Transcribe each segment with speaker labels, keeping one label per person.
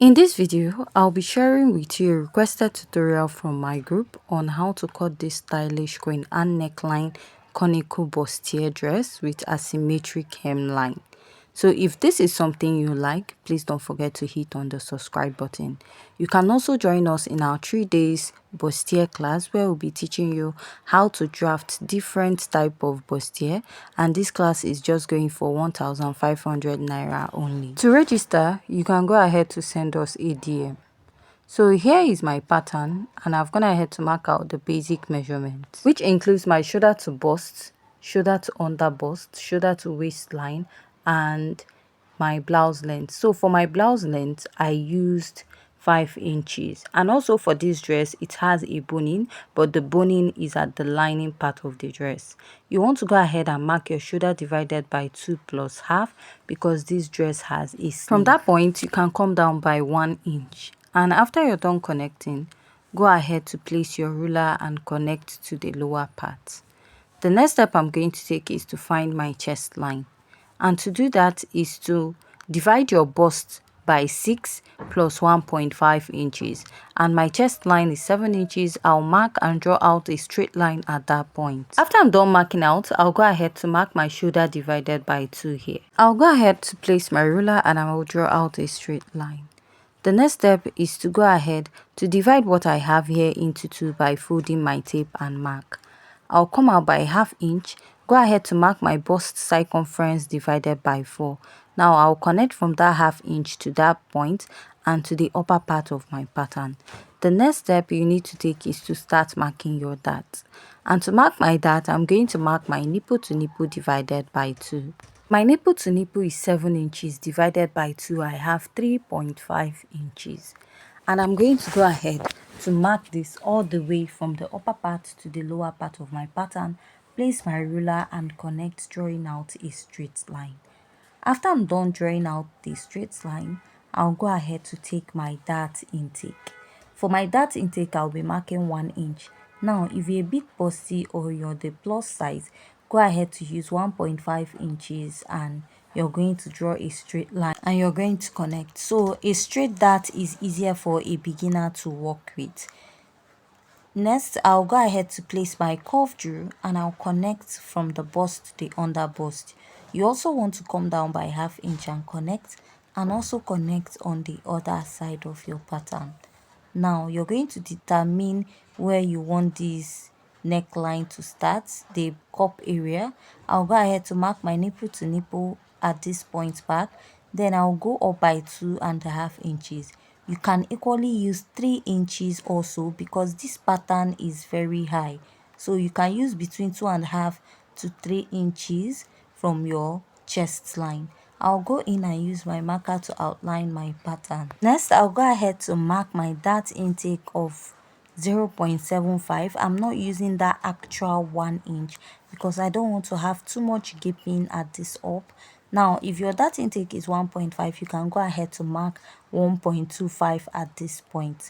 Speaker 1: In this video, I'll be sharing with you a requested tutorial from my group on how to cut this stylish queen and neckline conical bustier dress with asymmetric hemline. So if this is something you like, please don't forget to hit on the subscribe button. You can also join us in our 3 days bustier class where we'll be teaching you how to draft different type of bustier, and this class is just going for 1,500 naira only. To register, you can go ahead to send us a DM. So here is my pattern, and I've gone ahead to mark out the basic measurements, which includes my shoulder to bust, shoulder to under bust, shoulder to waistline, and my blouse length. So for my blouse length, I used 5 inches, and also for this dress it has a boning, but the boning is at the lining part of the dress. You want to go ahead and mark your shoulder divided by 2 plus half because this dress has a sleeve. From that point, you can come down by 1 inch, and after you're done connecting, go ahead to place your ruler and connect to the lower part. The next step I'm going to take is to find my chest line, and to do that is to divide your bust by 6 plus 1.5 inches, and my chest line is 7 inches. I'll mark and draw out a straight line at that point. After I'm done marking out, I'll go ahead to mark my shoulder divided by 2 here. I'll go ahead to place my ruler and I will draw out a straight line. The next step is to go ahead to divide what I have here into 2 by folding my tape and mark. I'll come out by ½ inch. Go ahead to mark my bust circumference divided by 4. Now I'll connect from that ½ inch to that point and to the upper part of my pattern. The next step you need to take is to start marking your dart. And to mark my dart, I'm going to mark my nipple to nipple divided by 2. My nipple to nipple is 7 inches divided by 2. I have 3.5 inches. And I'm going to go ahead to mark this all the way from the upper part to the lower part of my pattern, place my ruler and connect, drawing out a straight line. After I'm done drawing out the straight line, I'll go ahead to take my dart intake. For my dart intake, I'll be marking 1 inch. Now, if you're a bit busty or you're the plus size, go ahead to use 1.5 inches and you're going to draw a straight line and you're going to connect. So a straight dart is easier for a beginner to work with. Next, I'll go ahead to place my curve drew and I'll connect from the bust to the under bust. You also want to come down by ½ inch and connect, and also connect on the other side of your pattern. Now you're going to determine where you want this neckline to start, the cup area. I'll go ahead to mark my nipple to nipple at this point back, then I'll go up by 2.5 inches. You can equally use 3 inches also because this pattern is very high, so you can use between 2.5 to 3 inches from your chest line. I'll go in and use my marker to outline my pattern. Next, I'll go ahead to mark my dart intake of 0.75. I'm not using that actual 1 inch because I don't want to have too much gaping at this up. Now, if your dart intake is 1.5, you can go ahead to mark 1.25 at this point.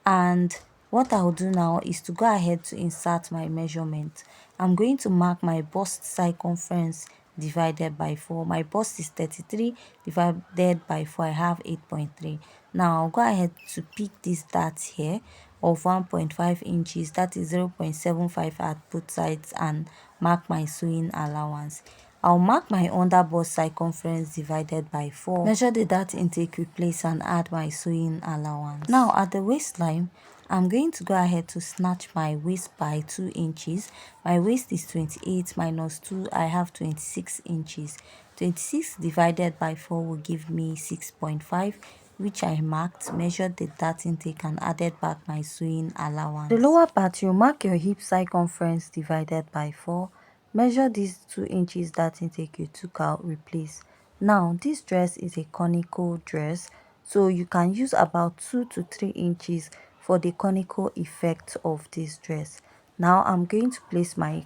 Speaker 1: And what I'll do now is to go ahead to insert my measurement. I'm going to mark my bust circumference divided by 4. My bust is 33 divided by 4. I have 8.3. Now I'll go ahead to pick this dart here of 1.5 inches, that is 0.75 at both sides, and mark my sewing allowance. I'll mark my under bust circumference divided by 4, measure the dart intake, replace, and add my sewing allowance. Now at the waistline, I'm going to go ahead to snatch my waist by 2 inches. My waist is 28 minus 2, I have 26 inches. 26 divided by 4 will give me 6.5, which I marked, measured the dart intake, and added back my sewing allowance. The lower part, you mark your hip circumference divided by 4, measure these 2 inches dart intake you took out, replace. Now this dress is a conical dress, so you can use about 2 to 3 inches for the conical effect of this dress. Now I'm going to place my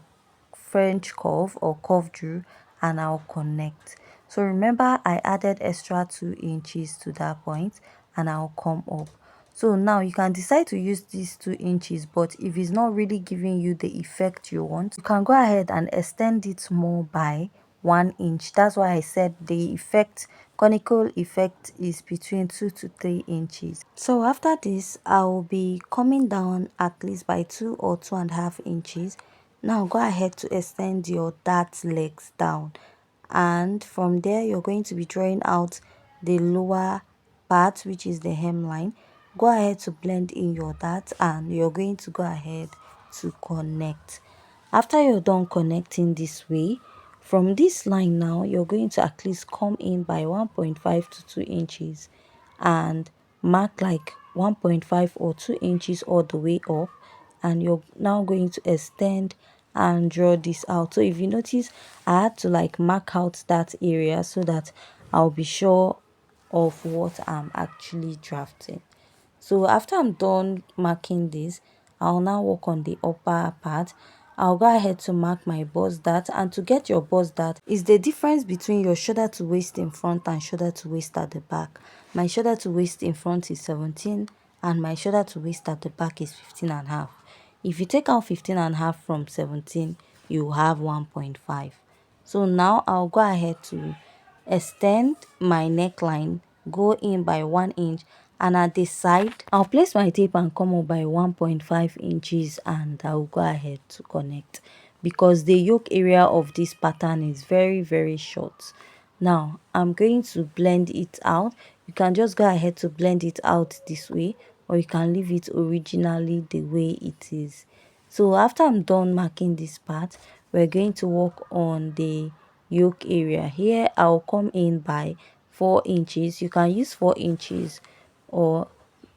Speaker 1: French curve or curve drew and I'll connect. So remember, I added extra 2 inches to that point and I'll come up. So now you can decide to use these 2 inches, but if it's not really giving you the effect you want, you can go ahead and extend it more by 1 inch. That's why I said the effect, conical effect, is between 2 to 3 inches. So after this, I will be coming down at least by 2 or 2.5 inches. Now go ahead to extend your dart legs down, and from there you're going to be drawing out the lower part, which is the hemline. Go ahead to blend in your dart, and you're going to go ahead to connect. After you're done connecting this way, from this line now, you're going to at least come in by 1.5 to 2 inches and mark like 1.5 or 2 inches all the way up, and you're now going to extend and draw this out. So if you notice, I had to like mark out that area so that I'll be sure of what I'm actually drafting. So after I'm done marking this, I'll now work on the upper part. I'll go ahead to mark my bust dart, and to get your bust dart is the difference between your shoulder to waist in front and shoulder to waist at the back. My shoulder to waist in front is 17 and my shoulder to waist at the back is 15.5. If you take out 15.5 from 17, you have 1.5. So now I'll go ahead to extend my neckline, go in by 1 inch, and at the side I'll place my tape and come up by 1.5 inches, and I'll go ahead to connect because the yoke area of this pattern is very short. Now I'm going to blend it out. You can just go ahead to blend it out this way, or you can leave it originally the way it is. So after I'm done marking this part, we're going to work on the yoke area. Here I'll come in by 4 inches. You can use 4 inches or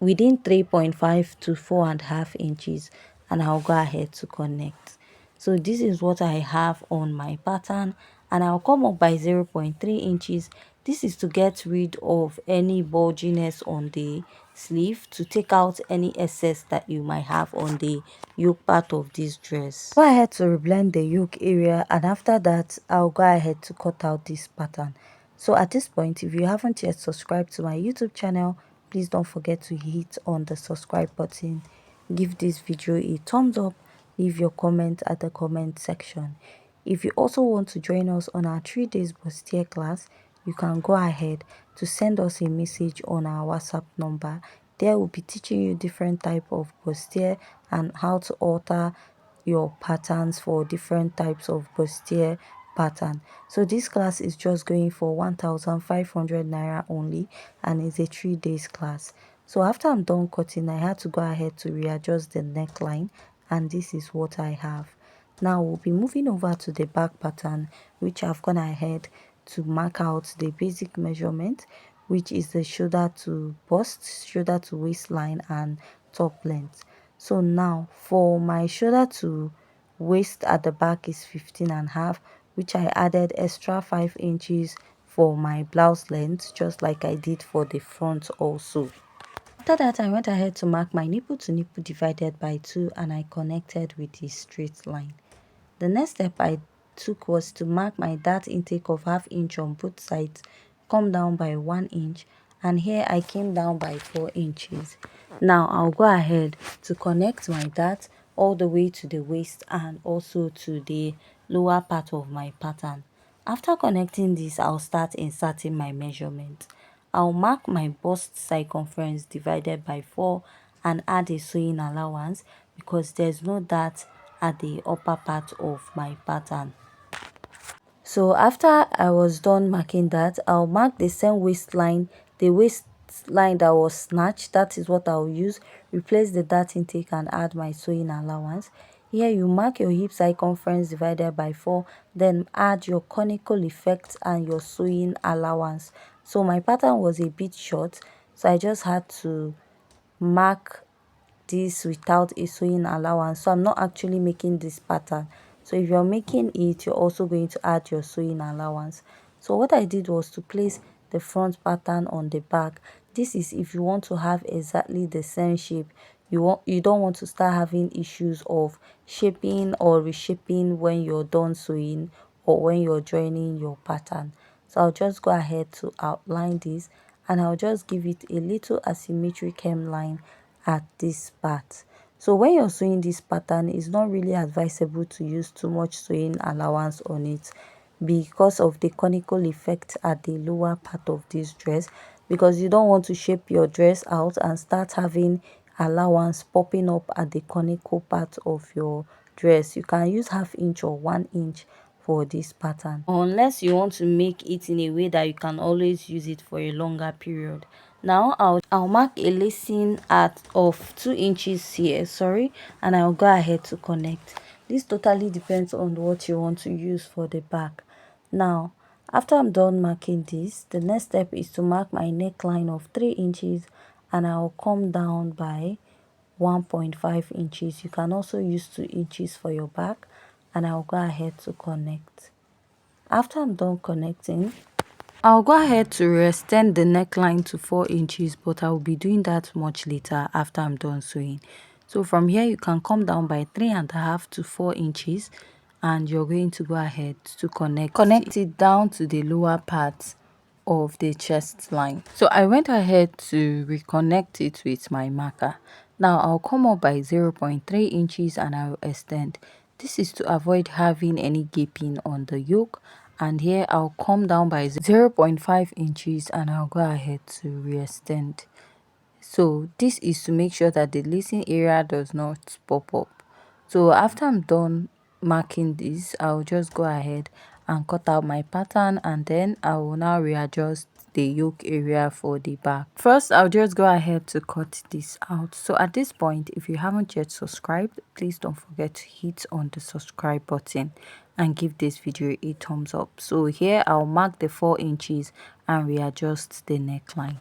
Speaker 1: within 3.5 to 4.5 inches, and I'll go ahead to connect. So this is what I have on my pattern, and I'll come up by 0.3 inches. This is to get rid of any bulginess on the sleeve, to take out any excess that you might have on the yoke part of this dress. Go ahead to reblend the yoke area, and after that I'll go ahead to cut out this pattern. So at this point, if you haven't yet subscribed to my YouTube channel, please don't forget to hit on the subscribe button. Give this video a thumbs up, leave your comment at the comment section. If you also want to join us on our 3 days bustier class, you can go ahead to send us a message on our WhatsApp number. There we'll be teaching you different type of bustier and how to alter your patterns for different types of bustier pattern. So this class is just going for 1,500 naira only, and it's a 3 days class. So after I'm done cutting, I had to go ahead to readjust the neckline, and this is what I have. Now we'll be moving over to the back pattern, which I've gone ahead to mark out the basic measurement, which is the shoulder to bust, shoulder to waistline, and top length. So now for my shoulder to waist at the back is 15.5, which I added extra 5 inches for my blouse length, just like I did for the front also. After that, I went ahead to mark my nipple to nipple divided by 2, and I connected with a straight line. The next step I took was to mark my dart intake of 1/2 inch on both sides, come down by 1 inch, and here I came down by 4 inches. Now I'll go ahead to connect my dart all the way to the waist and also to the lower part of my pattern. After connecting this, I'll start inserting my measurement. I'll mark my bust circumference divided by 4 and add a sewing allowance because there's no dart at the upper part of my pattern. So after I was done marking that, I'll mark the same waistline, the waistline that was snatched. That is what I'll use. Replace the dart intake and add my sewing allowance. Here you mark your hip circumference divided by 4, then add your conical effect and your sewing allowance. So my pattern was a bit short, so I just had to mark this without a sewing allowance. So I'm not actually making this pattern. So if you're making it, you're also going to add your sewing allowance. So what I did was to place the front pattern on the back. This is if you want to have exactly the same shape. You don't want to start having issues of shaping or reshaping when you're done sewing or when you're joining your pattern. So I'll just go ahead to outline this, and I'll just give it a little asymmetric hemline at this part. So when you're sewing this pattern, it's not really advisable to use too much sewing allowance on it because of the conical effect at the lower part of this dress, because you don't want to shape your dress out and start having allowance popping up at the conical part of your dress. You can use 1/2 inch or 1 inch for this pattern, unless you want to make it in a way that you can always use it for a longer period. Now I'll mark a lacing at of 2 inches here, sorry, and I'll go ahead to connect. This totally depends on what you want to use for the back. Now after I'm done marking this, the next step is to mark my neckline of 3 inches, and I'll come down by 1.5 inches. You can also use 2 inches for your back, and I'll go ahead to connect. After I'm done connecting, I'll go ahead to extend the neckline to 4 inches, but I'll be doing that much later after I'm done sewing. So from here you can come down by 3.5 to 4 inches, and you're going to go ahead to connect it down to the lower part of the chest line. So I went ahead to reconnect it with my marker. Now I'll come up by 0.3 inches and I'll extend. This is to avoid having any gaping on the yoke, and here I'll come down by 0.5 inches and I'll go ahead to re-extend. So this is to make sure that the lacing area does not pop up. So after I'm done marking this, I'll just go ahead and cut out my pattern, and then I will now readjust the yoke area for the back. First, I'll just go ahead to cut this out. So at this point, if you haven't yet subscribed, please don't forget to hit on the subscribe button and give this video a thumbs up. So here I'll mark the 4 inches and readjust the neckline.